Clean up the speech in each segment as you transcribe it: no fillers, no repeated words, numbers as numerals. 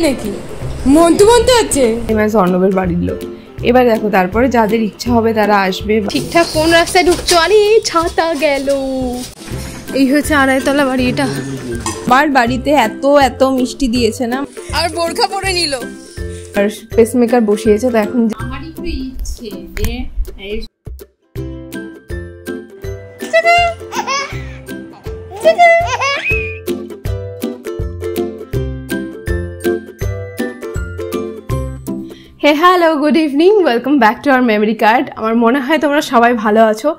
নাকি মন্টু মন্টু আছে এবার অর্ণবের বাড়ির লোক। এবার দেখো তারপরে যাদের ইচ্ছা হবে তারা আসবে। ঠিকঠাক কোন রাস্তায় ঢুকছো? আরে ছাতা গেল। এই হচ্ছে আড়াইতলা বাড়ি এটা। আমার বাড়িতে এত এত মিষ্টি দিয়েছে না, আর বোরখা পরে নিল আর পেসমেকার বসিয়েছে। তো এখন আমারই খুব ইচ্ছে যে hello good evening, welcome back to our memory card. আমার মনে হয় তোমরা সবাই ভালো আছো।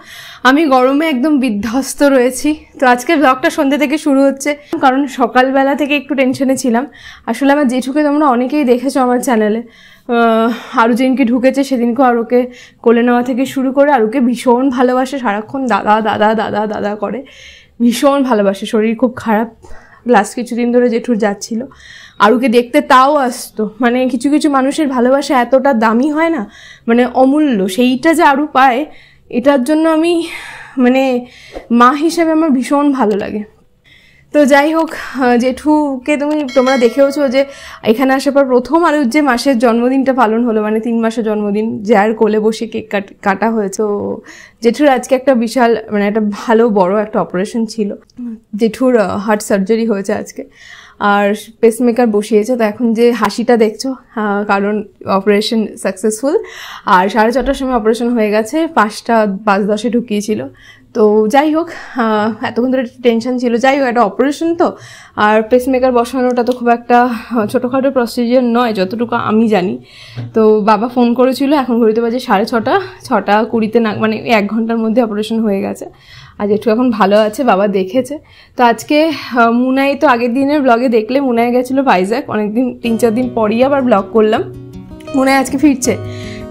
আমি গরমে একদম বিধ্বস্ত রয়েছি। তো আজকে ব্লগটা সন্ধ্যে থেকে শুরু হচ্ছে, কারণ সকালবেলা থেকে একটু টেনশনে ছিলাম। আসলে আমার জেঠুকে তোমরা অনেকেই দেখেছো আমার চ্যানেলে। আরও যেদিনকে ঢুকেছে সেদিনকেও আরুকে কোলে নেওয়া থেকে শুরু করে আরুকে ভীষণ ভালোবাসে, সারাক্ষণ দাদা দাদা দাদা দাদা করে, ভীষণ ভালোবাসে। শরীর খুব খারাপ লাস্ট কিছুদিন ধরে জেঠুর যাচ্ছিল। আরুকে দেখতে তাও আসতো। মানে কিছু কিছু মানুষের ভালোবাসা এতটা দামি হয় না, মানে অমূল্য। সেইটা যে আরু পায়, এটার জন্য আমি মানে মা হিসেবে আমার ভীষণ ভালো লাগে। তো যাই হোক, জেঠুকে তোমরা দেখেওছো যে এখানে আসার পর প্রথম আরুর যে মাসের জন্মদিনটা পালন হলো, মানে 3 মাসের জন্মদিন, যার কোলে বসে কেক কাটা হয়েছে। তো জেঠুর আজকে একটা বিশাল মানে একটা ভালো বড় একটা অপারেশন ছিল। জেঠুর হার্ট সার্জারি হয়েছে আজকে, আর পেসমেকার বসিয়েছে। তো এখন যে হাসিটা দেখছো, কারণ অপারেশন সাকসেসফুল। আর 6:30টার সময় অপারেশন হয়ে গেছে, 5টা 5:10 ঢুকিয়েছিল। তো যাই হোক, এতক্ষণ ধরে টেনশন ছিল। যাই হোক, একটা অপারেশন তো, আর পেসমেকার বসানোটা তো খুব একটা ছোটোখাটো প্রসিজিওর নয় যতটুকু আমি জানি। তো বাবা ফোন করেছিল, এখন ঘড়িতে বাজে 6:30, 6:20 না, মানে 1 ঘন্টার মধ্যে অপারেশন হয়ে গেছে। আর জেঠু এখন ভালো আছে, বাবা দেখেছে। তো আজকে মুনাই তো আগের দিনের ব্লগে দেখলে, মুনাই গেছিলো ভাইজ্যাক, অনেকদিন 3-4 দিন পরই আবার ব্লগ করলাম। মুনাই আজকে ফিরছে,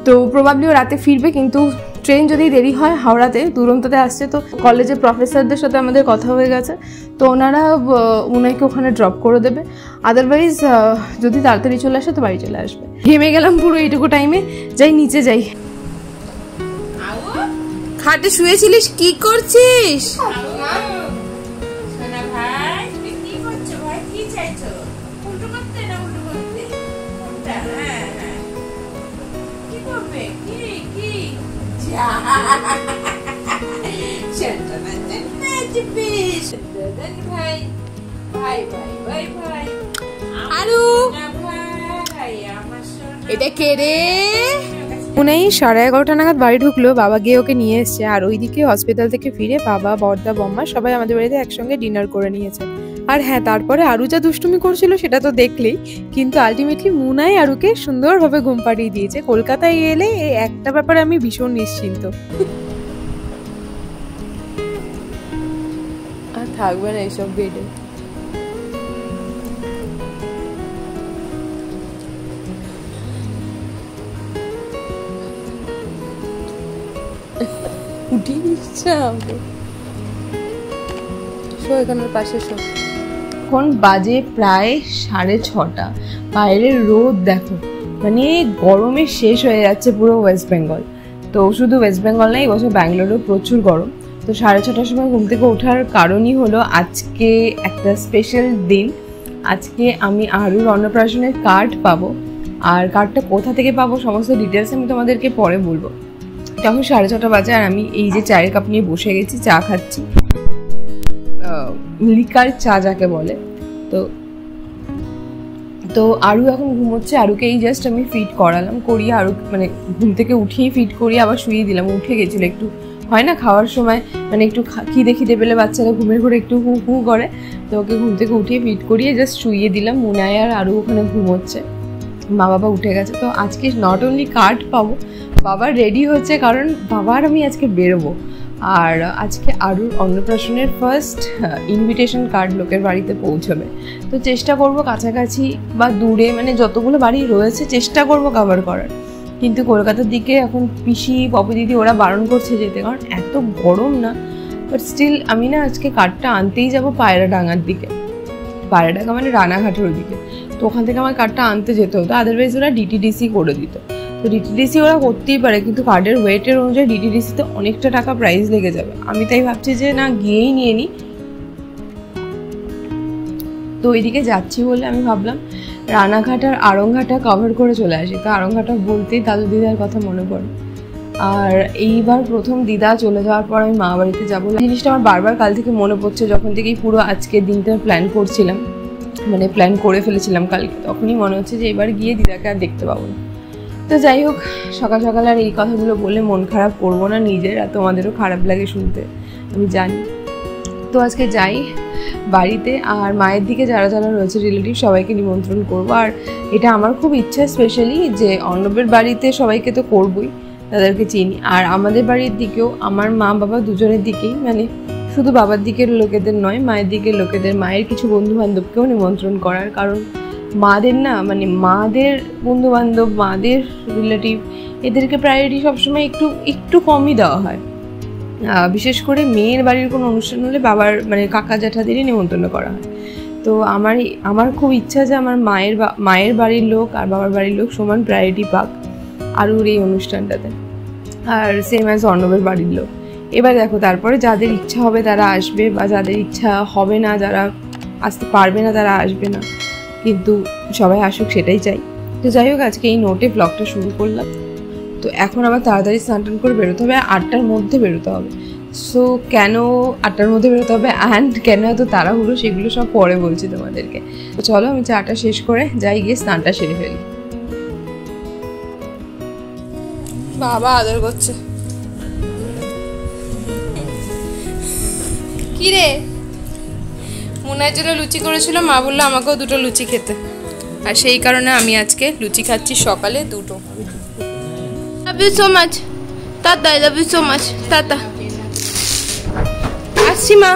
তো প্রবাবলি ও রাতে ফিরবে। কিন্তু ট্রেন যদি দেরি হয়, হাওড়াতে দুরন্ততে আসছে। তো কলেজের প্রফেসরদের সাথে আমাদের কথা হয়ে গেছে, তো ওনারা মুনাইকে ওখানে ড্রপ করে দেবে। আদারওয়াইজ যদি তাড়াতাড়ি চলে আসে তো বাড়ি চলে আসবে। ঘেমে গেলাম পুরো এইটুকু টাইমে। যাই নিচে যাই। খাটে শুয়েছিলিস, কি করছিস? এটা কে রে? উনি 11:30 নাগাদ বাড়ি ঢুকলো, বাবা গিয়ে ওকে নিয়ে এসছে। আর ওইদিকে হসপিটাল থেকে ফিরে বাবা, বড়দা, বম্মা সবাই আমাদের বাড়িতে একসঙ্গে ডিনার করে নিয়েছে। আর হ্যাঁ, তারপরে আরু যা দুষ্টুমি করছিল সেটা তো দেখলেই, কিন্তু আলটিমেটলি মুনাই আরুকে সুন্দরভাবে ঘুম পাড়িয়ে দিয়েছে। কলকাতায় এলে এই একটা ব্যাপারে আমি ভীষণ নিশ্চিন্ত। আর থাকবে না এইসব বেডে। উঠিয়ে দিচ্ছে এখানের পাশে। এখন বাজে প্রায় 6:30, বাইরের রোদ দেখো, মানে গরমে শেষ হয়ে যাচ্ছে পুরো ওয়েস্ট বেঙ্গল। তো শুধু ওয়েস্ট বেঙ্গল না, এই বছর ব্যাঙ্গালোরেও প্রচুর গরম। তো 6:30টার সময় ঘুম থেকে ওঠার কারণই হলো আজকে একটা স্পেশাল দিন। আজকে আমি আরুর অন্নপ্রাশনের কার্ড পাবো। আর কার্ডটা কোথা থেকে পাবো সমস্ত ডিটেলস আমি তোমাদেরকে পরে বলবো। তখন 6:30 বাজে, আর আমি এই যে চায়ের কাপ নিয়ে বসে গেছি, চা খাচ্ছি, লিকার চা যাকে বলে। তো আরু এখন ঘুমোচ্ছে। আরুকে এই জাস্ট আমি ফিট করালাম, করিয়ে আরু মানে ঘুম থেকে উঠিয়েই ফিট করিয়ে আবার শুয়ে দিলাম। উঠে গেছিলো একটু, হয় না খাওয়ার সময় মানে একটু খিদে পেলে বাচ্চারা ঘুমের ঘরে একটু হু হু করে। তো ওকে ঘুম থেকে উঠিয়ে ফিট করিয়ে জাস্ট শুইয়ে দিলাম। মুনাই আর আরু ওখানে ঘুমোচ্ছে, মা বাবা উঠে গেছে। তো আজকে নট অনলি কার্ড পাবো, বাবা রেডি হচ্ছে, কারণ বাবার আমি আজকে বেরোবো। আর আজকে আরুর অন্নপ্রাশনের ফার্স্ট ইনভিটেশন কার্ড লোকের বাড়িতে পৌঁছবে। তো চেষ্টা করব কাছাকাছি বা দূরে, মানে যতগুলো বাড়ি রয়েছে চেষ্টা করব কভার করার। কিন্তু কলকাতার দিকে এখন পিসি, পপি দিদি ওরা বারণ করছে যেতে, কারণ এত গরম না। বাট স্টিল আমি না আজকে কার্ডটা আনতেই যাব পায়রাডাঙ্গার দিকে। পায়রাডাঙ্গা মানে রানাঘাটের ওদিকে। তো ওখান থেকে আমার কার্ডটা আনতে যেতে হতো, আদারওয়াইজ ওরা ডিটিডিসি করে দিত। তো ডিটিডিসি ওরা করতেই পারে, কিন্তু কার্ডের ওয়েটের অনুযায়ী ডিটিডিসিতে অনেকটা টাকা প্রাইস লেগে যাবে। আমি তাই ভাবছি যে না, গিয়েই নিয়ে নিই। তো ওইদিকে যাচ্ছি বলে আমি ভাবলাম রানাঘাট আর আড়ংঘাটা কভার করে চলে আসি। তো আড়ংঘাটা বলতেই দাদু দিদার কথা মনে পড়ে। আর এইবার প্রথম দিদা চলে যাওয়ার পর আমি মা বাড়িতে যাবো, জিনিসটা আমার বারবার কাল থেকে মনে পড়ছে। যখন থেকেই পুরো আজকের দিনটা প্ল্যান করছিলাম, মানে প্ল্যান করে ফেলেছিলাম কালকে, তখনই মনে হচ্ছে যে এবার গিয়ে দিদাকে আর দেখতে পাবো না। তো যাই হোক, সকাল সকাল আর এই কথাগুলো বলে মন খারাপ করবো না নিজের, আর তোমাদেরও খারাপ লাগে শুনতে আমি জানি। তো আজকে যাই বাড়িতে, আর মায়ের দিকে যারা যারা রয়েছে রিলেটিভ সবাইকে নিমন্ত্রণ করবো। আর এটা আমার খুব ইচ্ছা স্পেশালি যে অর্ণবের বাড়িতে সবাইকে তো করবই, তাদেরকে চিনি। আর আমাদের বাড়ির দিকেও আমার মা বাবা দুজনের দিকেই, মানে শুধু বাবার দিকের লোকেদের নয়, মায়ের দিকের লোকেদের, মায়ের কিছু বন্ধু বান্ধবকেও নিমন্ত্রণ করার। কারণ মাদের না, মানে মাদের বন্ধু বান্ধব, মাদের রিলেটিভ, এদেরকে প্রায়োরিটি সবসময় একটু কমই দেওয়া হয়। বিশেষ করে মেয়ের বাড়ির কোনো অনুষ্ঠান হলে বাবার মানে কাকা জ্যাঠাদেরই নিমন্ত্রণ করা হয়। তো আমার খুব ইচ্ছা যে আমার মায়ের বাড়ির লোক আর বাবার বাড়ির লোক সমান প্রায়োরিটি পাক আরুর এই অনুষ্ঠানটাতে, আর সেম অ্যাজ অর্ণবের বাড়ির লোক। এবার দেখো, তারপরে যাদের ইচ্ছা হবে তারা আসবে, বা যাদের ইচ্ছা হবে না, যারা আসতে পারবে না তারা আসবে না, কিন্তু সবাই আসুক সেটাই চাই। তো যাই হোক, আজকে এই নোটে ব্লগটা শুরু করলাম। তো এখন আবার তাড়াতাড়ি স্নান টান করে বেরোতে হবে, 8টার মধ্যে বেরোতে হবে। সো কেন 8টার মধ্যে বেরোতে হবে অ্যান্ড কেন এত তাড়াহুড়ো, সেগুলো সব পরে বলছি তোমাদেরকে। তো চলো আমি চাটা শেষ করে যাই, গিয়ে স্নানটা সেরে ফেলি। বাবা আদর করছে। কি রে, মুনার জন্য লুচি করেছিল, মা বললো আমাকেও 2টো লুচি খেতে, আর সেই কারণে আমি আজকে লুচি খাচ্ছি সকালে 2টো। Love you so much tata, love you so much tata. আসছি মা,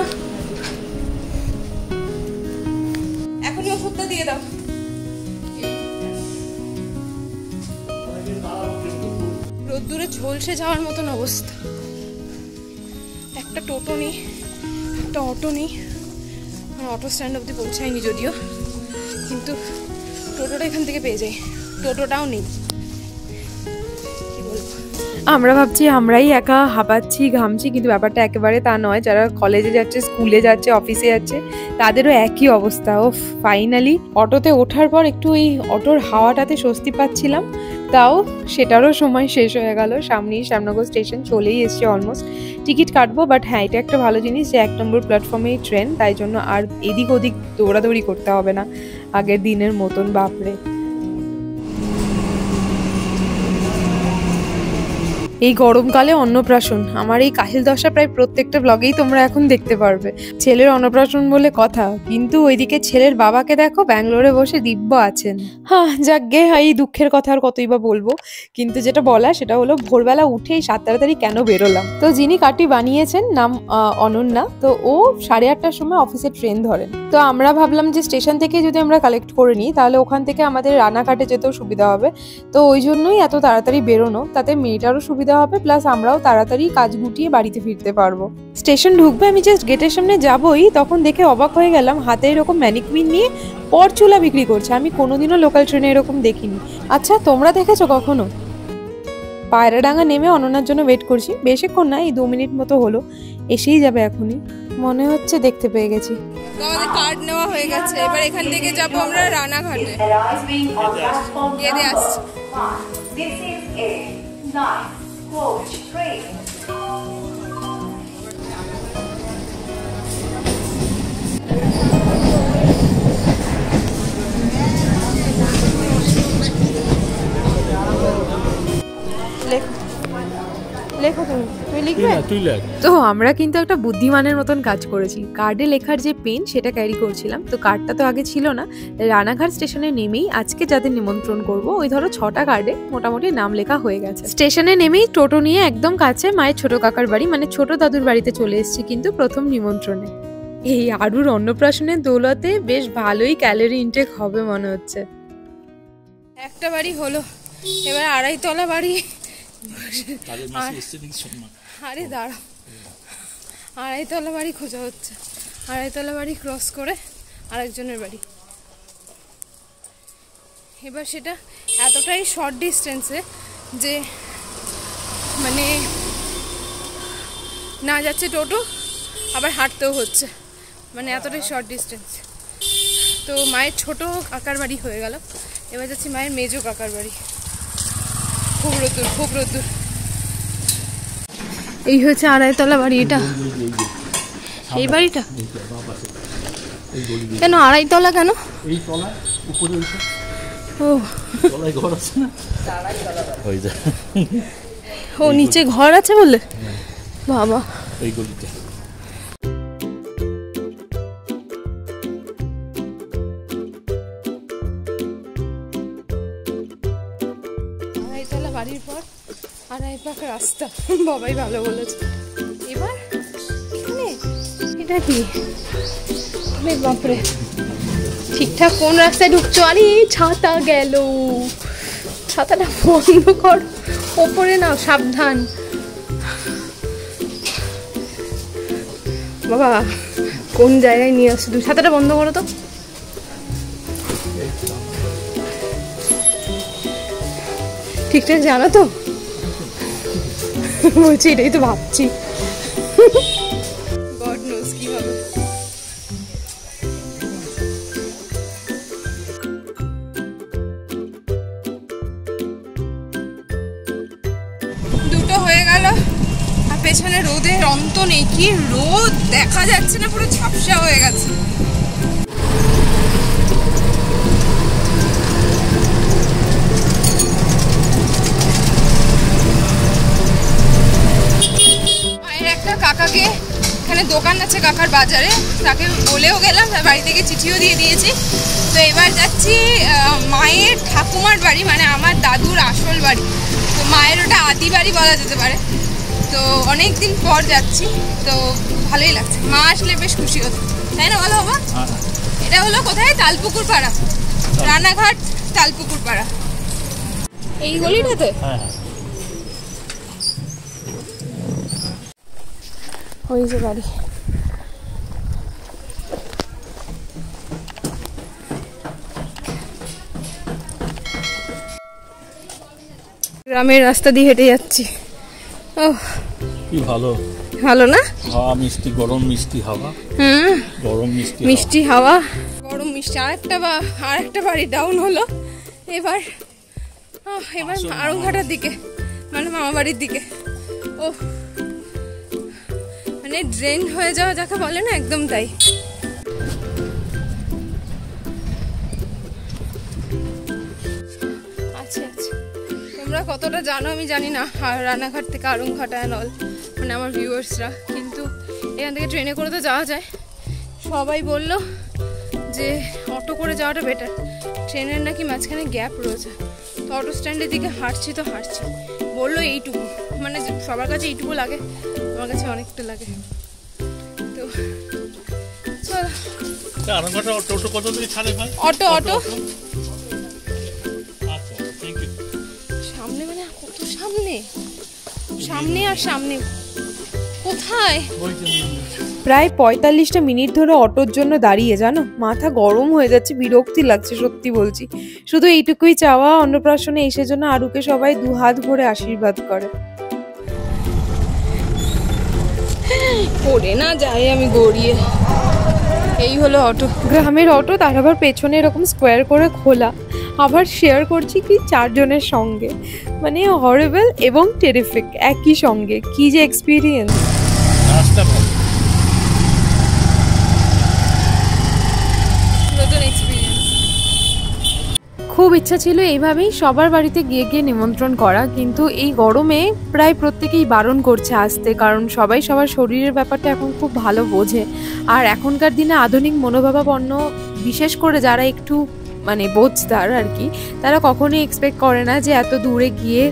এখনই ওষুধটা দিয়ে দাও। রোদ্দুরে ঝলসে যাওয়ার মতন অবস্থা। একটা টোটো নেই, একটা অটো নেই, অটো স্ট্যান্ড অবধি পৌঁছায়নি যদিও, কিন্তু টোটোটা এখান থেকে পেয়ে যাই, টোটোটাও নেই। আমরা ভাবছি আমরাই একা হাঁপাচ্ছি ঘামছি, কিন্তু ব্যাপারটা একেবারে তা নয়। যারা কলেজে যাচ্ছে, স্কুলে যাচ্ছে, অফিসে যাচ্ছে, তাদেরও একই অবস্থা। ও ফাইনালি অটোতে ওঠার পর একটু এই অটোর হাওয়াটাতে স্বস্তি পাচ্ছিলাম, তাও সেটারও সময় শেষ হয়ে গেল। সামনেই শ্যামনগর স্টেশন, চলেই এসছে অলমোস্ট। টিকিট কাটবো, বাট হ্যাঁ এটা একটা ভালো জিনিস যে 1 নম্বর প্ল্যাটফর্মেই ট্রেন, তাই জন্য আর এদিক ওদিক দৌড়াদৌড়ি করতে হবে না আগের দিনের মতন। বাপরে, এই গরমকালে অন্নপ্রাশন, আমার এই কাহিল দশা প্রায় প্রত্যেকটা ব্লগেই তোমরা এখন দেখতে পারবে। ছেলের অন্নপ্রাশন বলে কথা, কিন্তু ওইদিকে ছেলের বাবাকে দেখো ব্যাঙ্গালোরে বসে দিব্য আছেন। হ্যাঁ যাকগে, এই দুঃখের কথা আর কতই বা বলবো, কিন্তু যেটা বলা সেটা হলো ভোরবেলা উঠেই 7 তাড়াতাড়ি কেন বেরোলাম। তো যিনি কার্ডটি বানিয়েছেন নাম অনন্যা, তো ও 8:30টার সময় অফিসে ট্রেন ধরেন। তো আমরা ভাবলাম যে স্টেশন থেকে যদি আমরা কালেক্ট করে নিই তাহলে ওখান থেকে আমাদের রানাঘাটে যেতেও সুবিধা হবে। তো ওই জন্যই এত তাড়াতাড়ি বেরোনো, তাতে মেয়েটারও সুবিধা হবে, প্লাস আমরাও তাড়াতাড়ি কাজ গুটিয়ে বাড়িতে ফিরতে পারবো। স্টেশন ঢুকবে, আমি জাস্ট গেটের সামনে যাবই, তখন দেখে অবাক হয়ে গেলাম হাতে এরকম ম্যানিকুইন নিয়ে পরচুলা বিক্রি করছে। আমি কোনোদিনও লোকাল ট্রেনে এরকম দেখিনি। আচ্ছা তোমরা দেখেছো কখনো? পায়রাডাঙ্গা নেমে অনন্যার জন্য ওয়েট করছি, বেশিক্ষণ না, এই 2 মিনিট মতো হলো, এসেই যাবে এখনই মনে হচ্ছে। দেখতে পেয়ে গেছি, আমাদের কার্ড নেওয়া হয়ে গেছে। এবার এখান থেকে যাবো আমরা রানাঘাটে। গেদে আসছি। লেখো তুমি লিখবে? তো আমরা কিন্তু একটা বুদ্ধিমানের মতন কাজ করেছি। কার্ডে লেখার যে পেন সেটা ক্যারি করছিলাম, তো কার্ডটা তো আগে ছিল না। রানাঘাট স্টেশনে নেমেই আজকে যাদের নিমন্ত্রণ করব, ওই ধরো 6টা কার্ডে মোটামুটি নাম লেখা হয়ে গেছে। স্টেশনে নেমেই টোটো নিয়ে একদম কাছে মায়ের ছোট কাকার বাড়ি, মানে ছোট দাদুর বাড়িতে চলে এসেছি কিন্তু প্রথম নিমন্ত্রণে। এই আরুর অন্নপ্রাশনের দৌলতে বেশ ভালোই ক্যালোরি ইনটেক হবে মনে হচ্ছে। একটা বাড়ি হলো, এবার 2.5 তলা বাড়ি। আরে দাঁড়া, 2.5 তলা বাড়ি খোঁজা হচ্ছে। 2.5 তলা বাড়ি ক্রস করে আরেকজনের বাড়ি। এবার সেটা এতটাই শর্ট ডিস্টেন্সে যে মানে না যাচ্ছে টোটো, আবার হাঁটতেও হচ্ছে, মানে এতটাই শর্ট ডিস্টেন্স। তো মায়ের ছোট কাকার বাড়ি হয়ে গেল, এবার যাচ্ছি মায়ের মেজো কাকার বাড়ি। খুব রোদ্দুর, খুব রোদ্দুর। এই হচ্ছে আড়াইতলা বাড়ি। এটা এই বাড়িটা কেন আড়াইতলা কেন? এই তলা উপরে ও তলায় ঘর আছে না, ও নিচে ঘর আছে বলে বাবা। এই গলিতে আড়াইতলা বাড়ির পর আড়াই পাক রাস্তা, বাবাই ভালো বলেছে। এবার এখানে এটা কি? বাপরে, ঠিকঠাক কোন রাস্তায় ঢুকছো? আরে ছাতা গেল, ছাতাটা বন্ধ কর, ওপরে নাও, সাবধান বাবা। কোন জায়গায় নিয়ে আসছো? ছাতাটা বন্ধ করো তো। ঠিকঠাক জানো তো? বলছি এটাই তো ভাবছি, গড নোজ কি হবে। দুটো হয়ে গেল আর পেছনে রোদের অন্ত নেই। কি রোদ, দেখা যাচ্ছে না, পুরো ঝাপসা হয়ে গেছে। মায়ের একটা কাকাকে, এখানে দোকান আছে কাকার বাজারে, তাকে বলেও গেলাম, বাড়ি থেকে চিঠিও দিয়ে দিয়েছি। তো এবার যাচ্ছি মায়ের ঠাকুমার বাড়ি, মানে আমার দাদুর আসল বাড়ি। তো মায়ের ওটা আদি বাড়ি বলা যেতে পারে। তো অনেক দিন পর যাচ্ছি, তো ভালোই লাগছে। মা আসলে বেশ খুশি হতো, তাই না বলো বাবা? এটা হলো কোথায়? তালপুকুর পাড়া, রানাঘাট তালপুকুর পাড়া, এই গলিটাতে। ওই যে বাড়ি। গ্রামের রাস্তা দিয়ে হেঁটে যাচ্ছি। ওহ কি ভালো, ভালো না? হাওয়া মিষ্টি, গরম মিষ্টি হাওয়া। গরম মিষ্টি মিষ্টি হাওয়া, গরম মিষ্টি। আরেকটা বাড়ি ডাউন হলো। এবার আরংঘাটার দিকে, মানে মামা বাড়ির দিকে। ও মানে ড্রেন হয়ে যাওয়া যাকে বলে না, একদম তাই। আচ্ছা আচ্ছা, তোমরা কতটা জানো আমি জানি না রানাঘাট থেকে আরংঘাটা অ্যান্ড অল, মানে আমার ভিউয়ার্সরা। কিন্তু এখান থেকে ট্রেনে করে তো যাওয়া যায়। সবাই বললো যে অটো করে যাওয়াটা বেটার, ট্রেনের নাকি মাঝখানে গ্যাপ রয়েছে। তো অটো স্ট্যান্ডের দিকে হাঁটছি তো হাঁটছি, বললো এইটুকু, মানে সবার কাছে এইটুকু লাগে, আমার কাছে অনেকটা লাগে। তো চলো, অটো অটো সামনে, মানে কত সামনে, সামনে আর সামনে কোথায়? প্রায় 45টা মিনিট ধরে অটোর জন্য দাঁড়িয়ে, জানো মাথা গরম হয়ে যাচ্ছে, বিরক্তি লাগছে সত্যি বলছি। শুধু এইটুকুই চাওয়া, অন্নপ্রাশনে এসে যেন আরুকে সবাই দুহাত ভরে আশীর্বাদ করে। পড়ে না যায় আমি গড়িয়ে। এই হলো অটো, গ্রামের অটো, তার আবার পেছনে এরকম স্কোয়ার করে খোলা। আবার শেয়ার করছি কি 4 জনের সঙ্গে, মানে হরেবল এবং টেরিফিক একই সঙ্গে। কি যে এক্সপিরিয়েন্স। খুব ইচ্ছা ছিল এইভাবেই সবার বাড়িতে গিয়ে গিয়ে নিমন্ত্রণ করা, কিন্তু এই গরমে প্রায় প্রত্যেকেই বারণ করছে আসতে, কারণ সবাই সবার শরীরের ব্যাপারটা এখন খুব ভালো বোঝে। আর এখনকার দিনে আধুনিক মনোভাবাপন্ন, বিশেষ করে যারা একটু মানে বোঝদার আর কি, তারা কখনোই এক্সপেক্ট করে না যে এত দূরে গিয়ে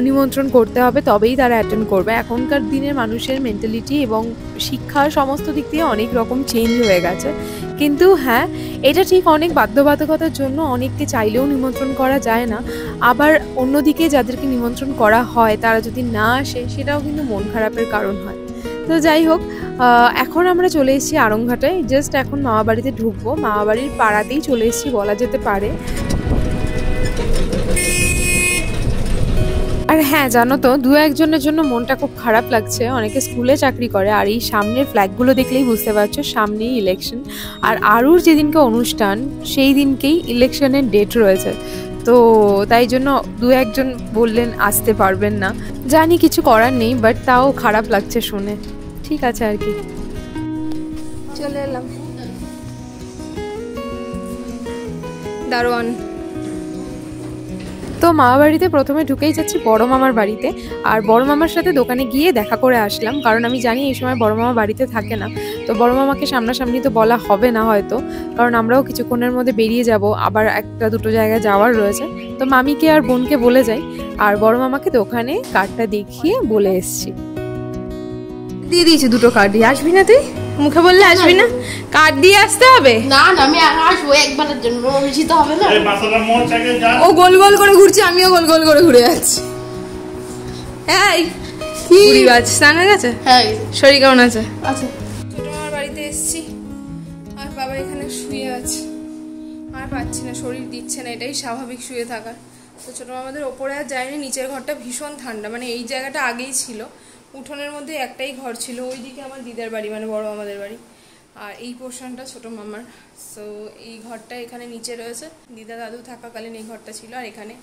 নিমন্ত্রণ করতে হবে তবেই তারা অ্যাটেন্ড করবে। এখনকার দিনের মানুষের মেন্টালিটি এবং শিক্ষা সমস্ত দিক দিয়ে অনেক রকম চেঞ্জ হয়ে গেছে। কিন্তু হ্যাঁ, এটা ঠিক, অনেক বাধ্যবাধকতার জন্য অনেককে চাইলেও নিমন্ত্রণ করা যায় না। আবার অন্যদিকে যাদেরকে নিমন্ত্রণ করা হয় তারা যদি না আসে, সেটাও কিন্তু মন খারাপের কারণ হয়। তো যাই হোক, এখন আমরা চলে এসেছি আরংঘাটায়, জাস্ট এখন মামা বাড়িতে ঢুকবো। মামা বাড়ির পাড়াতেই চলে এসেছি বলা যেতে পারে। আর হ্যাঁ জানো তো, দু একজনের জন্য মনটা খুব খারাপ লাগছে। অনেকে স্কুলে চাকরি করে, আর এই সামনের ফ্ল্যাগগুলো দেখলেই বুঝতে পারছো সামনেই ইলেকশন। আর আরুর যেদিনকে অনুষ্ঠান সেই দিনকেই ইলেকশনের ডেট রয়েছে। তো তাই জন্য দু একজন বললেন আসতে পারবেন না। জানি কিছু করার নেই, বাট তাও খারাপ লাগছে শুনে। ঠিক আছে আর কি, চলে এলাম। দারোয়ান। তো মামা বাড়িতে প্রথমে ঢুকেই যাচ্ছি বড় মামার বাড়িতে। আর বড় মামার সাথে দোকানে গিয়ে দেখা করে আসলাম, কারণ আমি জানি এই সময় বড় মামা বাড়িতে থাকে না। তো বড় মামাকে সামনাসামনি তো বলা হবে না হয়তো, কারণ আমরাও কিছুক্ষণের মধ্যে বেরিয়ে যাব, আবার একটা দুটো জায়গায় যাওয়ার রয়েছে। তো মামিকে আর বোনকে বলে যাই, আর বড় মামাকে দোকানে কার্ডটা দেখিয়ে বলে এসছি। দিয়ে দিয়েছি দুটো কার্ড। দিয়ে আসবি না তুই? মুখে বললে আসবি না, কার্ড দিয়ে আসতে হবে। না না, আমি আসবো একবারের জন্য, বেশি তো হবে না। ও গোল গোল করে ঘুরছে, আমিও গোল গোল করে ঘুরে যাচ্ছি। এই কি বাজ, স্নান হয়ে গেছে? হ্যাঁ। শরীর কেমন আছে? আচ্ছা। ছোট মামার বাড়িতে এসেছি, আর বাবা এখানে শুয়ে আছে। আর পাচ্ছি না, শরীর দিচ্ছে না, এটাই স্বাভাবিক শুয়ে থাকার। তো ছোট মামাদের ওপরে আর যায়নি, নিচের ঘরটা ভীষণ ঠান্ডা। মানে এই জায়গাটা আগেই ছিল, উঠোনের মধ্যে একটাই ঘর ছিল, ওইদিকে আমার দিদার বাড়ি, মানে বড় মামাদের বাড়ি। আর এই পোর্শনটা ছোট মামার। সো এই ঘরটা এখানে নিচে রয়েছে, দিদা দাদু থাকাকালীন এই ঘরটা ছিল। আর এখানে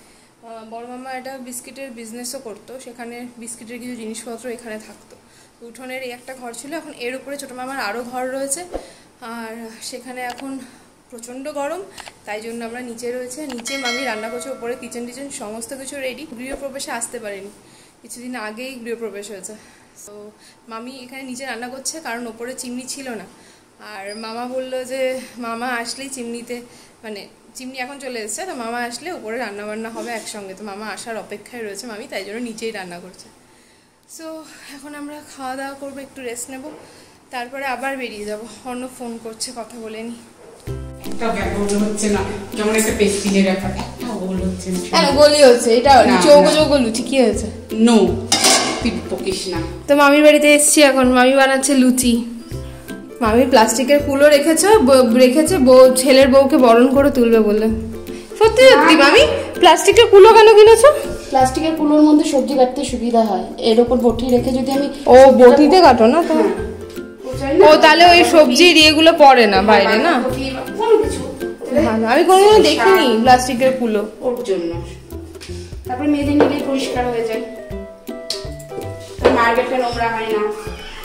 বড় মামা একটা বিস্কিটের বিজনেসও করতো, সেখানে বিস্কিটের কিছু জিনিসপত্র এখানে থাকতো। উঠোনের এই একটা ঘর ছিল, এখন এর উপরে ছোট মামার আরও ঘর রয়েছে। আর সেখানে এখন প্রচণ্ড গরম, তাই জন্য আমরা নিচে রয়েছে। নিচে মামি রান্না করছে, উপরে কিচেন টিচেন সমস্ত কিছু রেডি। গৃহপ্রবেশে আসতে পারেনি, কিছুদিন আগেই গৃহপ্রবেশ হয়েছে। তো মামি এখানে নিচে রান্না করছে, কারণ ওপরে চিমনি ছিল না। আর মামা বললো যে মামা আসলেই চিমনিতে, মানে চিমনি এখন চলে এসেছে, তো মামা আসলে উপরে রান্না বান্না হবে একসঙ্গে। তো মামা আসার অপেক্ষায় রয়েছে মামি, তাই জন্য নিচেই রান্না করছে। সো এখন আমরা খাওয়া দাওয়া করবো, একটু রেস্ট নেব, তারপরে আবার বেরিয়ে যাব। অন্য ফোন করছে, কথা বলে নি। হচ্ছে না, যেমন একটা পেস্টিজের ব্যাপার, হচ্ছে কেন গলি হচ্ছে? এটা চৌকো চৌকো লুচি, কি হয়েছে? নো, তুই বকিস না। তো মামির বাড়িতে এসেছি, এখন মামি বানাচ্ছে লুচি। মামি প্লাস্টিকের কুলো রেখেছে, ছেলের বউকে বরণ করে তুলবে বলে। সত্যি সত্যি মামি প্লাস্টিকের কুলো কেন কিনেছো? প্লাস্টিকের কুলোর মধ্যে সবজি কাটতে সুবিধা হয়, এর উপর বটি রেখে যদি আমি। ও বটিতে কাটো না তো? ও তাহলে ওই সবজির ইয়েগুলো পড়ে না বাইরে না? আমি কোনোদিনও দেখিনি প্লাস্টিকের কুলো। ওর জন্য তারপরে মেয়েদের নিলে পরিষ্কার হয়ে যায়, মার্কেটটা নোংরা হয় না।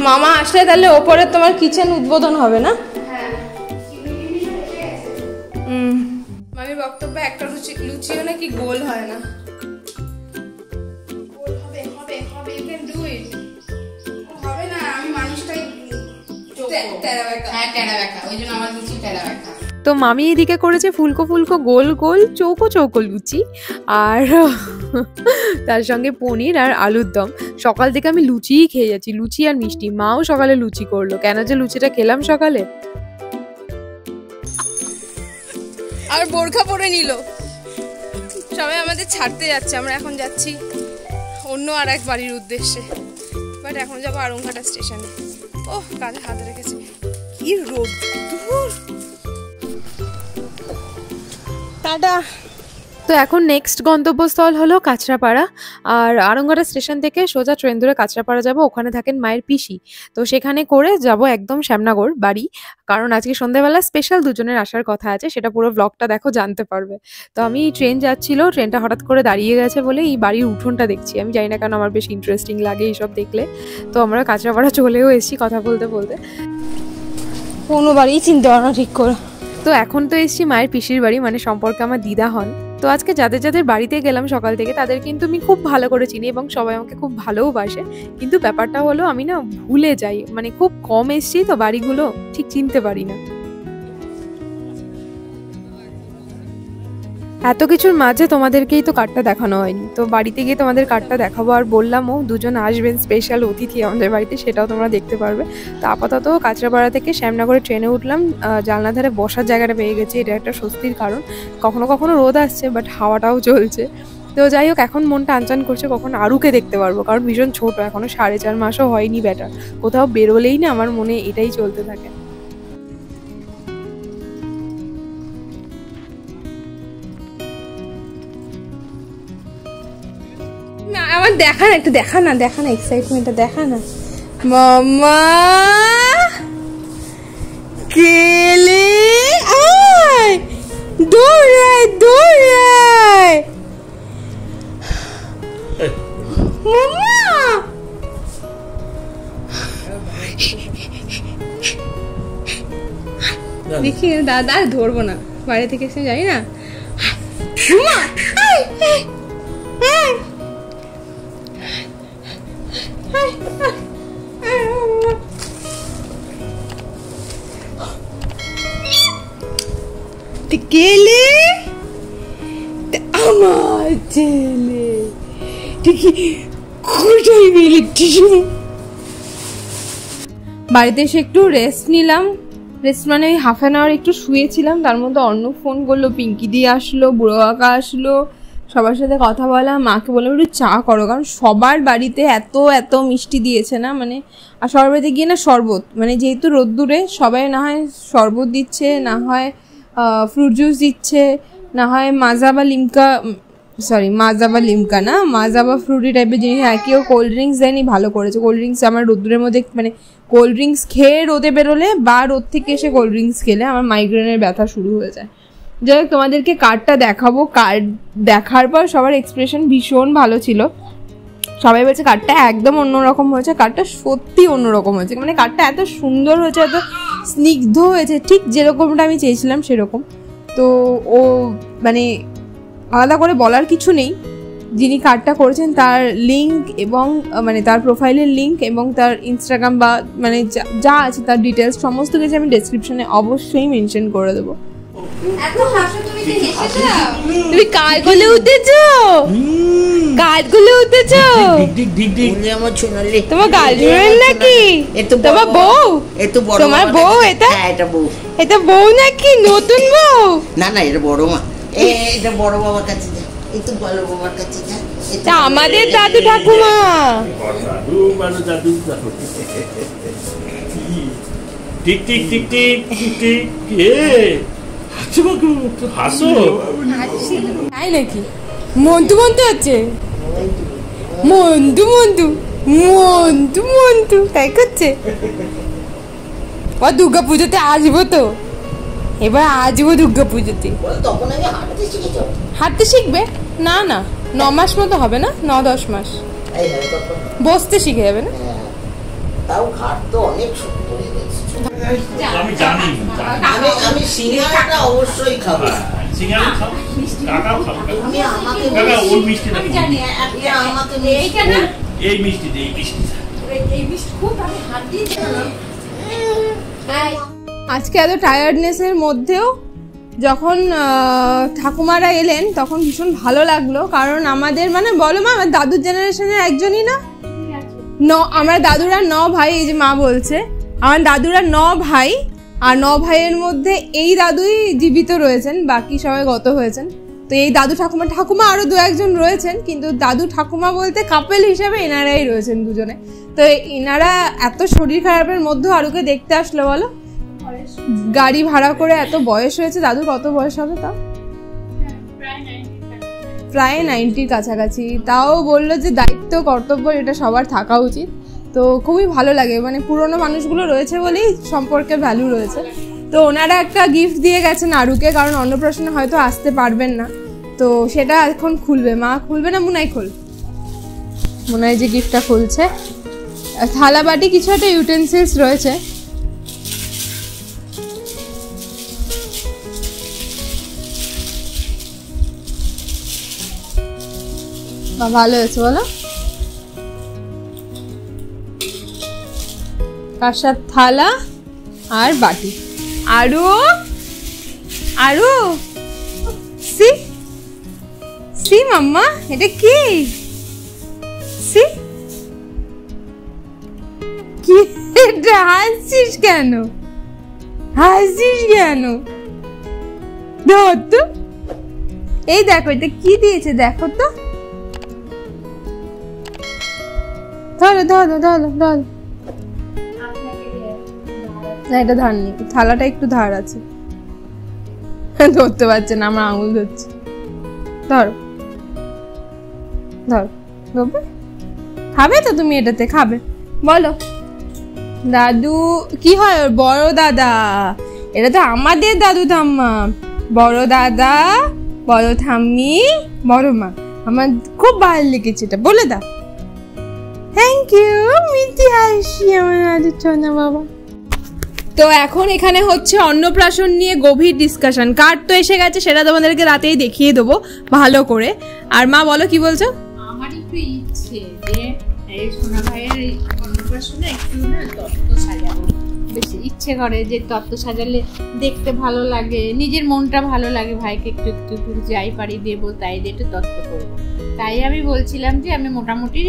মামা আসলে তাহলে ওপরে তোমার কিচেন উদ্বোধন হবে না? মামির বক্তব্য একটা লুচিও নাকি গোল হয় না। হবে না, আমি মানুষটাই ওই জন্য আমার লুচি টেরা ব্যাখ্যা। তো মামি এদিকে করেছে ফুলকো ফুলকো গোল গোল চৌকো চৌকো লুচি, আর তার সঙ্গে পনির আর আলুর দম। সকাল থেকে আমি লুচিই খেয়ে যাচ্ছি, লুচি আর মিষ্টি। মাও সকালে লুচি করলো, কেন যে লুচিটা খেলাম সকালে। আর বোরখা পরে নিল, সবাই আমাদের ছাড়তে যাচ্ছে। আমরা এখন যাচ্ছি অন্য আর এক বাড়ির উদ্দেশ্যে, বাট এখন যাবো আরংঘাটা স্টেশনে। ওহ, কাঁধে হাত রেখেছি, কি রোদ দূর। টাটা। তো এখন নেক্সট গন্তব্যস্থল হলো কাঁচরাপাড়া। আর আরংঘাটা স্টেশন থেকে সোজা ট্রেন ধরে কাঁচরাপাড়া যাব, ওখানে থাকেন মায়ের পিসি। তো সেখানে করে যাব একদম শ্যামনগর বাড়ি, কারণ আজকে সন্ধ্যাবেলা স্পেশাল দুজনের আসার কথা আছে, সেটা পুরো ব্লগটা দেখো, জানতে পারবে। তো আমি ট্রেন যাচ্ছিল, ট্রেনটা হঠাৎ করে দাঁড়িয়ে গেছে বলে এই বাড়ির উঠোনটা দেখছি। আমি জানি না কেন আমার বেশ ইন্টারেস্টিং লাগে এইসব দেখলে। তো আমরা কাঁচরাপাড়া চলেও এসেছি কথা বলতে বলতে। কোনো বাড়ি চিনতে পারো না ঠিক করে। তো এখন তো এসেছি মায়ের পিসির বাড়ি, মানে সম্পর্কে আমার দিদা হন। তো আজকে যাদের যাদের বাড়িতে গেলাম সকাল থেকে, তাদের কিন্তু আমি খুব ভালো করে চিনি এবং সবাই আমাকে খুব ভালোবাসে। কিন্তু ব্যাপারটা হলো আমি না ভুলে যাই, মানে খুব কম এসেছি তো বাড়িগুলো ঠিক চিনতে পারি না। এত কিছুর মাঝে তোমাদেরকেই তো কার্ডটা দেখানো হয়নি, তো বাড়িতে গিয়ে তোমাদের কার্ডটা দেখাবো। আর বললামও দুজন আসবেন স্পেশাল অতিথি আমাদের বাড়িতে, সেটাও তোমরা দেখতে পারবে। তো আপাতত কাঁচরাপাড়া থেকে শ্যামনগরে ট্রেনে উঠলাম, জানলা ধারে বসার জায়গাটা পেয়ে গেছি, এটা একটা স্বস্তির কারণ। কখনো কখনো রোদ আসছে, বাট হাওয়াটাও চলছে। তো যাই হোক, এখন মনটা আনচান করছে কখন আরুকে দেখতে পারবো, কারণ ভীষণ ছোট, এখনো 4.5 মাসও হয়নি ব্যাটার। কোথাও বেরোলেই না আমার মনে এটাই চলতে থাকে। আমার দেখা না, একটু দেখা না, দেখা না, এক্সাইটমেন্টটা দেখা না। মাম্মা কেলে আয়, দৌড়ায় দৌড়ায় মাম্মা। দেখি দাদা, ধরবো না, বাইরে থেকে এসে যাই না। গেলে আমার ছেলে ঠিকই কোথায় গেলি? বাড়িতে এসে একটু রেস্ট নিলাম। রেস্ট মানে ওই হাফ অ্যান আওয়ার একটু শুয়েছিলাম। তার মধ্যে অন্য ফোন করলো, পিঙ্কি দিয়ে আসলো, বুড়ো কাকা আসলো, সবার সাথে কথা বলা। মাকে বললাম একটু চা করো, কারণ সবার বাড়িতে এত এত মিষ্টি দিয়েছে না, মানে আর সবার বাড়িতে গিয়ে না শরবত, মানে যেহেতু রোদ্দুরে সবাই না হয় শরবত দিচ্ছে, না হয় ফ্রুট জুস দিচ্ছে, না হয় মাজা বা লিমকা, সরি মাজা বা লিমকা না, মাজা বা ফ্রুটি টাইপের জিনিস। হ্যাঁ, কেউ কোল্ড ড্রিঙ্কস দেয়নি, ভালো করেছে। কোল্ড ড্রিঙ্কস আমার রোদ্দুরের মধ্যে, মানে কোল্ড ড্রিঙ্কস খেয়ে রোদে বেরোলে বা রোদ থেকে এসে কোল্ড ড্রিঙ্কস খেলে আমার মাইগ্রেনের ব্যথা শুরু হয়ে যায়। যাই হোক, তোমাদেরকে কার্ডটা দেখাবো। কার্ড দেখার পর সবার এক্সপ্রেশন ভীষণ ভালো ছিল। সবাই বলছে কার্ডটা একদম অন্যরকম হয়েছে, কার্ডটা সত্যি অন্যরকম হয়েছে, মানে কার্ডটা এত সুন্দর হয়েছে, এত স্নিগ্ধ হয়েছে, ঠিক যেরকমটা আমি চেয়েছিলাম সেরকম। তো ও মানে আলাদা করে বলার কিছু নেই। যিনি কার্ডটা করেছেন তার লিঙ্ক এবং মানে তার প্রোফাইলের লিঙ্ক এবং তার ইনস্টাগ্রাম বা মানে যা আছে তার ডিটেলস সমস্ত কিছু আমি ডেসক্রিপশনে অবশ্যই মেনশন করে দেবো। তুমি কার্ডগুলো উঠেছো, কার্ডগুলো উঠেছো, তোমার গার্লফ্রেন্ড নাকি? তোমার বউ? তোমার বউ? এটা বউ নাকি নতুন বউ? না না, এটা বড় মা, এটা বড় বাবার কাছে যা, একটু বড় বাবার কাছে যা। এটা আমাদের দাদু ঠাকুমা। Tick tick tick tick tick tick, হাসো তাই নাকি? মন্টু মন্টু হচ্ছে, মন্টু মন্টু মন্টু মন্টু তাই করছে। ও দুর্গা পুজোতে আসবো তো, এবার আসবো দুর্গা পুজোতে। হাঁটতে শিখবে? না না, 9 মাস মতো হবে না, 9-10 মাস বসতে শিখে যাবে না? তাও ঘাট তো অনেক শক্ত হয়ে গেছে। আমি জানি, আমি সিঙ্গাড়াটা অবশ্যই খাবো। সিঙ্গাড়া খাও, কাকাও খাবো। তুমি আমাকে কাকা ওই মিষ্টি না, জানি আমাকে এইটা না, এই মিষ্টি দে, এই মিষ্টি, এই মিষ্টি খুব আমি হাত দিয়ে দিলাম। আজকে এত টায়ার্ডনেসের মধ্যেও যখন ঠাকুমারা এলেন তখন ভীষণ ভালো লাগলো। কারণ আমাদের মানে বলো মা, আমার দাদুর জেনারেশনের একজনই না, আমার দাদুরা 9 ভাই। এই যে মা বলছে আমার দাদুরা 9 ভাই, আর 9 ভাইয়ের মধ্যে এই দাদুই জীবিত রয়েছেন, বাকি সবাই গত হয়েছেন। তো এই দাদু ঠাকুমা আরো 2-1 রয়েছেন, কিন্তু দাদু ঠাকুমা বলতে কাপেল হিসেবে এনারাই রয়েছেন দুজনে। তো এনারা এত শরীর খারাপের মধ্যেও আরুকে দেখতে আসলো। বলো, গাড়ি ভাড়া করে, এত বয়স হয়েছে দাদুর, কত বয়স হবে তাও? প্রায় 90-র কাছাকাছি। তাও বললো যে দায়িত্ব কর্তব্য এটা সবার থাকা উচিত। তো খুবই ভালো লাগে, মানে পুরোনো মানুষগুলো রয়েছে বলেই সম্পর্কে ভ্যালু রয়েছে। তো ওনারা একটা গিফট দিয়ে গেছেন আরুকে, কারণ অন্নপ্রাশনে হয়তো আসতে পারবেন না, তো সেটা এখন খুলবে। মা খুলবে না, মুনাই খোল। মুনাই যে গিফটটা খুলছে, থালা বাটি কিছু একটা ইউটেন্সিলস রয়েছে। ভালো হয়েছে বলো? কাঁসার থালা আর বাটি। আরু আরু সি সি মাম্মা, এটা কি? সি কি এটা? হাসছিস কেন? হাসছিস কেন? ধর তো, এই দেখো এটা কি দিয়েছে, দেখো তো। ধরো ধরো ধরো ধরো, না এটা ধার নেই, থালাটা একটু ধার আছে, ধরতে পারছে না, আমার আঙুল ধরছে। ধরো ধরো, খাবে তো তুমি এটাতে? খাবে বলো। দাদু কি হয় ওর? বড় দাদা। এটা তো আমাদের দাদু ঠাম্মা। বড় দাদা, বড় ঠাম্মি, বড় মা। আমার খুব ভালো লেগেছে এটা, বলে দাও। Thank you. মিষ্টি হাসি আমার দাদু সোনা বাবা। তো এখন এখানে হচ্ছে অন্নপ্রাশন নিয়ে গভীর ডিসকাশন। কার্ড তো এসে গেছে, সেটা তোমাদেরকে রাতেই দেখিয়ে দেবো ভালো করে। আর মা বলো কি বলছো? আমার একটু ইচ্ছে যে এই সোনা ভাইয়ের অন্নপ্রাশনে একটু না তত্ত্ব সাজাবো, বেশি ইচ্ছে করে যে তত্ত্ব সাজালে দেখতে ভালো লাগে, নিজের মনটা ভালো লাগে, ভাইকে একটু একটু একটু যাই পারি দেবো, তাই দিয়ে একটু তত্ত্ব করবো। তাই আমি বলছিলাম যে আমি মোটামুটি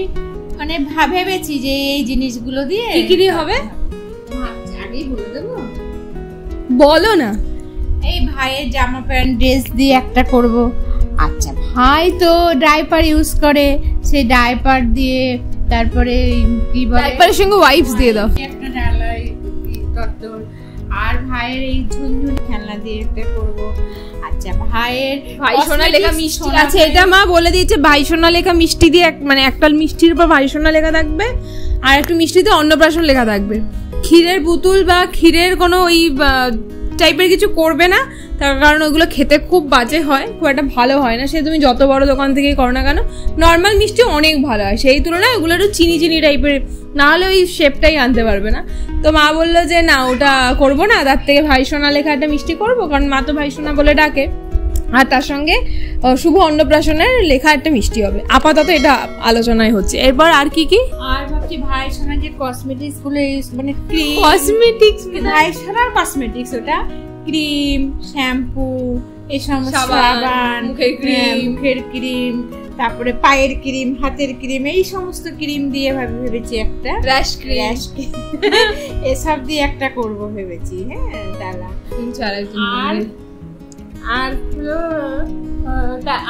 মানে ভেবেছি যে এই জিনিসগুলো দিয়ে কি হবে আগেই বলে দেবো, বলো না। এই ভাইয়ের জামা প্যান্ট ড্রেস দিয়ে একটা করব। আচ্ছা, ভাই তো ডাইপার ইউজ করে, সেই ডাইপার দিয়ে, তারপরে কি বলে ডাইপারের সঙ্গে ওয়াইপস দিয়ে দাও একটা ডালাই তত্ত্ব। আর ভাইয়ের এই ঝুনঝুনি খেলনা দিয়ে একটা করব। আচ্ছা, ভাইয়ের ভাই সোনা লেখা মিষ্টি আছে, এটা মা বলে দিয়েছে। ভাই সোনা লেখা মিষ্টি দিয়ে মানে একটা মিষ্টির উপর ভাই সোনা লেখা থাকবে, আর একটু মিষ্টিতে অন্নপ্রাশন লেখা থাকবে। ক্ষীরের পুতুল বা ক্ষীরের কোনো ওই টাইপের কিছু করবে না, তার কারণ ওইগুলো খেতে খুব বাজে হয়, খুব একটা ভালো হয় না। সে তুমি যত বড় দোকান থেকেই করো না কেন, নর্মাল মিষ্টি অনেক ভালো হয়, সেই তুলনায় ওগুলো একটু চিনি চিনি টাইপের, না হলে ওই শেপটাই আনতে পারবে না। তো মা বললো যে না, ওটা করবো না, তার থেকে ভাই সোনা লেখা একটা মিষ্টি করবো, কারণ মা তো ভাই সোনা বলে ডাকে। আর তার সঙ্গে শুভ অন্নপ্রাশনের লেখা একটা মিষ্টি হবে। আপাতত এটা আলোচনায় হচ্ছে। এরপর আর কি কি? আর ভাবছি ভাই সোনার যে কসমেটিক্স গুলো মানে ক্রিম, কসমেটিক্স, ভাই সোনার কসমেটিক্স, ওটা ক্রিম, শ্যাম্পু, এই সমস্ত সাবান, মুখের ক্রিম, তারপরে পায়ের ক্রিম, হাতের ক্রিম, এই সমস্ত ক্রিম দিয়ে ভেবেছি একটা র্যাশ ক্রিম এসব দিয়ে একটা করব ভেবেছি। হ্যাঁ দাদা,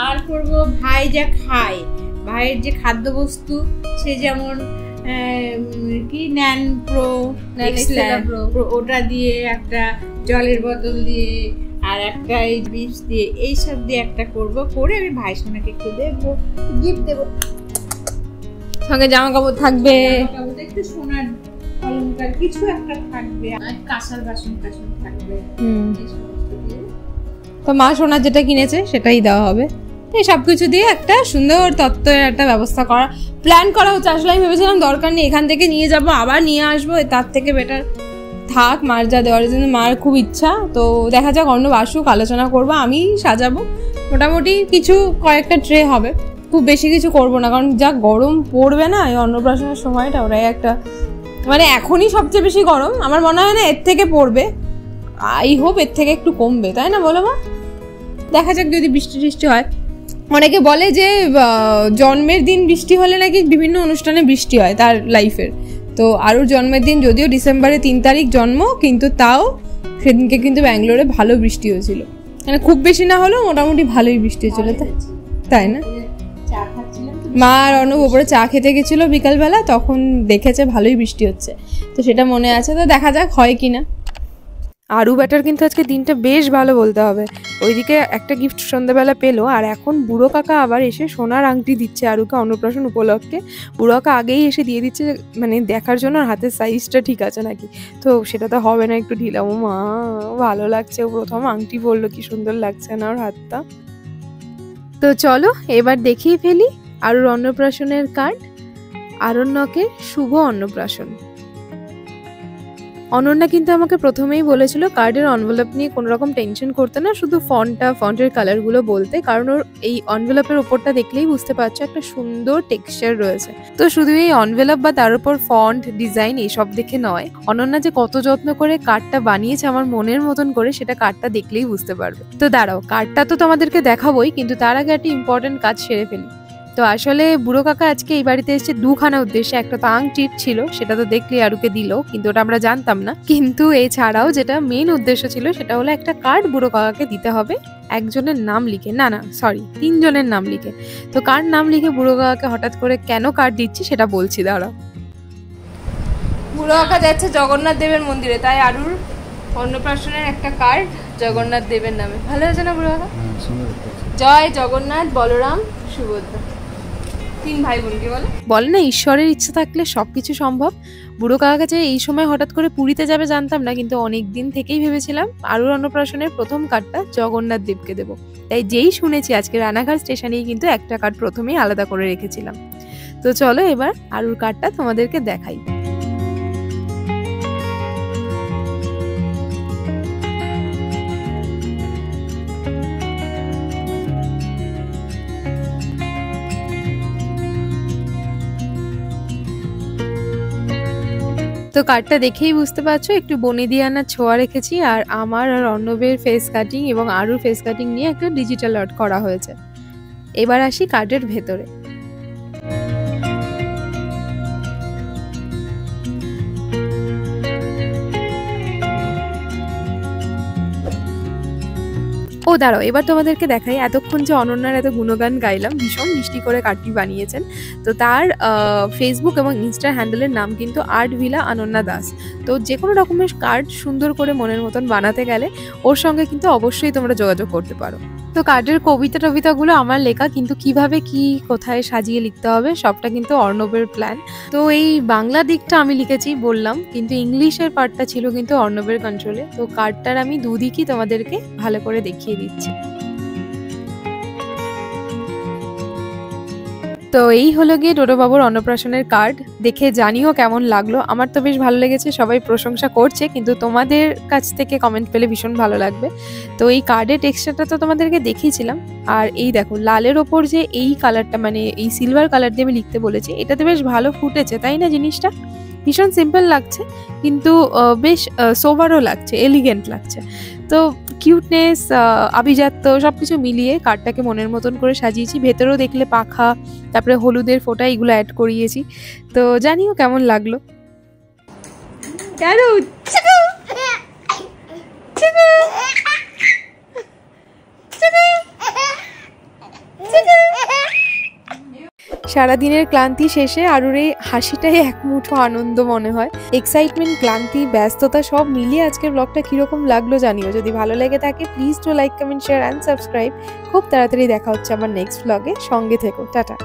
আর করবো ভাই যা খায়, ভাইয়ের যে খাদ্যবস্তু, সে যেমন কি ন্যান প্রো, ওটা দিয়ে একটা, জলের বোতল দিয়ে, আর একটা এই বিষ দিয়ে, এইসব দিয়ে একটা করব, করে আমি ভাই সোনাকে একটু দেবো, গিফট দেবো। সঙ্গে জামা কাপড় থাকবে, একটু সোনার অলংকার কিছু একটা থাকবে, আর কাঁসার বাসন টাসন থাকবে। তো মা সোনা যেটা কিনেছে সেটাই দেওয়া হবে। এই সবকিছু দিয়ে একটা সুন্দর তত্ত্বের একটা ব্যবস্থা করা প্ল্যান করা হচ্ছে। আসলে আমি ভেবেছিলাম দরকার নেই, এখান থেকে নিয়ে যাব আবার নিয়ে আসবো, তার থেকে বেটার থাক। মার যা দেওয়ার জন্য মার খুব ইচ্ছা, তো দেখা যাক, অন্য আসুক, আলোচনা করবো, আমি সাজাবো। মোটামুটি কিছু কয়েকটা ট্রে হবে, খুব বেশি কিছু করবো না, কারণ যা গরম পড়বে না এই অন্নপ্রাশনের সময়টা, ওরাই একটা মানে এখনই সবচেয়ে বেশি গরম, আমার মনে হয় না এর থেকে পড়বে, আই হোপ এর থেকে একটু কমবে, তাই না বলো মা? দেখা যাক যদি বৃষ্টি টিষ্টি হয়। অনেকে বলে যে জন্মের দিন বৃষ্টি হলে নাকি বিভিন্ন অনুষ্ঠানে বৃষ্টি হয় তার লাইফের। তো আরুর জন্মের দিন যদিও ডিসেম্বরের 3 তারিখ জন্ম, কিন্তু তাও সেদিনকে কিন্তু ব্যাঙ্গালোরে ভালো বৃষ্টি হয়েছিল, মানে খুব বেশি না হলেও মোটামুটি ভালোই বৃষ্টি হয়েছিল, তাই না? মা আর অনুপ ওপরে চা খেতে গেছিলো বিকালবেলা, তখন দেখেছে ভালোই বৃষ্টি হচ্ছে, তো সেটা মনে আছে। তো দেখা যাক হয় কিনা। আরু ব্যাটার কিন্তু আজকে দিনটা বেশ ভালো বলতে হবে। ওইদিকে একটা গিফট সন্ধ্যাবেলা পেলো, আর এখন বুড়ো কাকা আবার এসে সোনার আংটি দিচ্ছে আরুকে অন্নপ্রাশন উপলক্ষে। বুড়ো কাকা আগেই এসে দিয়ে দিচ্ছে, মানে দেখার জন্য হাতের সাইজটা ঠিক আছে নাকি। তো সেটা তো হবে না, একটু ঢিলাম। ও মা, ভালো লাগছে, ও প্রথম আংটি বললো, কি সুন্দর লাগছে না ওর হাতটা। তো চলো এবার দেখিয়ে ফেলি আরুর অন্নপ্রাশনের কার্ড। আরণ্যকের শুভ অন্নপ্রাশন। অনন্যা কিন্তু আমাকে প্রথমেই বলেছিল কার্ডের এনভেলপ নিয়ে কোনো রকম টেনশন করতে না, শুধু ফন্টের কালারগুলো বলতে, কারণ ওর এই এনভেলপের উপরটা দেখলেই বুঝতে পারছো একটা সুন্দর টেক্সচার রয়েছে। তো শুধু এই এনভেলপ বা তার উপর ফন্ট ডিজাইন এইসব দেখে নয়, অনন্যা যে কত যত্ন করে কার্ডটা বানিয়েছে আমার মনের মতন করে, সেটা কার্ডটা দেখলেই বুঝতে পারবে। তো দাঁড়াও, কার্ডটা তো তোমাদেরকে দেখাবোই, কিন্তু তার আগে একটা ইম্পর্টেন্ট কাজ সেরে ফেলি। তো আসলে বুড়ো কাকা আজকে এই বাড়িতে এসেছে দুখানা উদ্দেশ্যে। একটা তো আংটির ছিল, সেটা তো দেখলে আরুকে দিল, কিন্তু ওটা আমরা জানতাম না। কিন্তু এছাড়াও যেটা মেইন উদ্দেশ্য ছিল সেটা হলো একটা কার্ড বুড়ো কাকাকে দিতে হবে, একজনের নাম লিখে, না 3জনের নাম লিখে। তো কার নাম লিখে বুড়ো কাকাকে হঠাৎ করে কেন কার্ড দিচ্ছি সেটা বলছি, দাঁড়াও। বুড়ো কাকা যাচ্ছে জগন্নাথ দেবের মন্দিরে, তাই আরুর অন্নপ্রাশনের একটা কার্ড জগন্নাথ দেবের নামে। ভালো হয়েছে না বুড়ো কাকা? জয় জগন্নাথ বলরাম সুভদ্রা। তিন ভাই বোনকে বলো। বলে না ঈশ্বরের ইচ্ছা থাকলে সবকিছু সম্ভব। বুড়ো কাকা কাছে এই সময় হঠাৎ করে পুরীতে যাবে জানতাম না, কিন্তু অনেক দিন থেকেই ভেবেছিলাম আরুর অন্নপ্রাশনের প্রথম কার্ডটা জগন্নাথ দেবকে দেবো। তাই যেই শুনেছি আজকে রানাঘাট স্টেশনেই কিন্তু একটা কার্ড প্রথমেই আলাদা করে রেখেছিলাম। তো চলো এবার আরুর কার্ডটা তোমাদেরকে দেখাই। তো কার্ডটা দেখেই বুঝতে পারছো একটু বনেদিয়ানার ছোঁয়া রেখেছি, আর আমার আর অর্ণবের ফেস কাটিং এবং আরুর ফেস কাটিং নিয়ে একটা ডিজিটাল আর্ট করা হয়েছে। এবার আসি কার্ডের ভেতরে। ও দাঁড়াও, এবার তোমাদেরকে দেখাই এতক্ষণ যে অনন্যার এত গুণগান গাইলাম, ভীষণ মিষ্টি করে কার্ডটি বানিয়েছেন। তো তার ফেসবুক এবং ইনস্টা হ্যান্ডেলের নাম কিন্তু আর্ট ভিলা অনন্যা দাস। তো যে কোনো রকমের কার্ড সুন্দর করে মনের মতন বানাতে গেলে ওর সঙ্গে কিন্তু অবশ্যই তোমরা যোগাযোগ করতে পারো। তো কার্ডের কবিতাগুলো আমার লেখা, কিন্তু কিভাবে কি কোথায় সাজিয়ে লিখতে হবে সবটা কিন্তু অর্ণবের প্ল্যান। তো এই বাংলা দিকটা আমি লিখেছি বললাম, কিন্তু ইংলিশের পার্টটা ছিল কিন্তু অর্ণবের কন্ট্রোলে। তো কার্ডটার আমি দুদিকই তোমাদেরকে ভালো করে দেখিয়ে দিচ্ছি। তো এই হলো গিয়ে ডোডোবাবুর অন্নপ্রাশনের কার্ড। দেখে জানিও কেমন লাগলো। আমার তো বেশ ভালো লেগেছে, সবাই প্রশংসা করছে, কিন্তু তোমাদের কাছ থেকে কমেন্ট পেলে ভীষণ ভালো লাগবে। তো এই কার্ডের টেক্সচারটা তো তোমাদেরকে দেখিয়েছিলাম, আর এই দেখো লালের ওপর যে এই কালারটা মানে এই সিলভার কালার দিয়ে আমি লিখতে বলেছি, এটাতে বেশ ভালো ফুটেছে তাই না? জিনিসটা ভীষণ সিম্পল লাগছে, কিন্তু বেশ সোভারও লাগছে, এলিগেন্ট লাগছে। তো কিউটনেস, আভিজাত্য সবকিছু মিলিয়ে কার্ডটাকে মনের মতন করে সাজিয়েছি। ভেতরেও দেখলে পাখা, তারপরে হলুদের ফোঁটা, এগুলো অ্যাড করিয়েছি। তো জানিও কেমন লাগলো। সারাদিনের ক্লান্তি শেষে আরুর এই হাসিটাই এক মুঠো আনন্দ মনে হয়। এক্সাইটমেন্ট, ক্লান্তি, ব্যস্ততা সব মিলিয়ে আজকের ব্লগটা কিরকম লাগলো জানিও। যদি ভালো লেগে থাকে please do like, comment, share and subscribe. খুব তাড়াতাড়ি দেখা হচ্ছে আমার নেক্সট ব্লগে, সঙ্গে থেকো। টাটা।